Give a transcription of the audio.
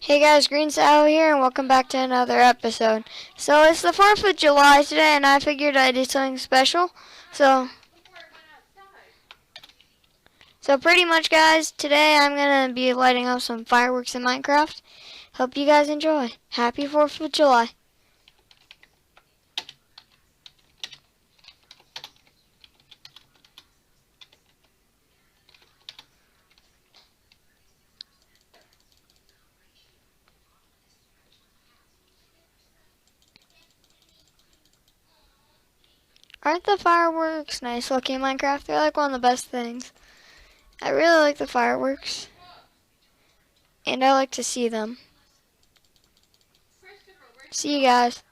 Hey guys, Green Sow here, and welcome back to another episode. So it's the 4th of July today, and I figured I'd do something special. So pretty much, guys, today I'm gonna be lighting up some fireworks in Minecraft. Hope you guys enjoy. Happy 4th of July. Aren't the fireworks nice looking in Minecraft? They're like one of the best things. I really like the fireworks, and I like to see them. See you guys.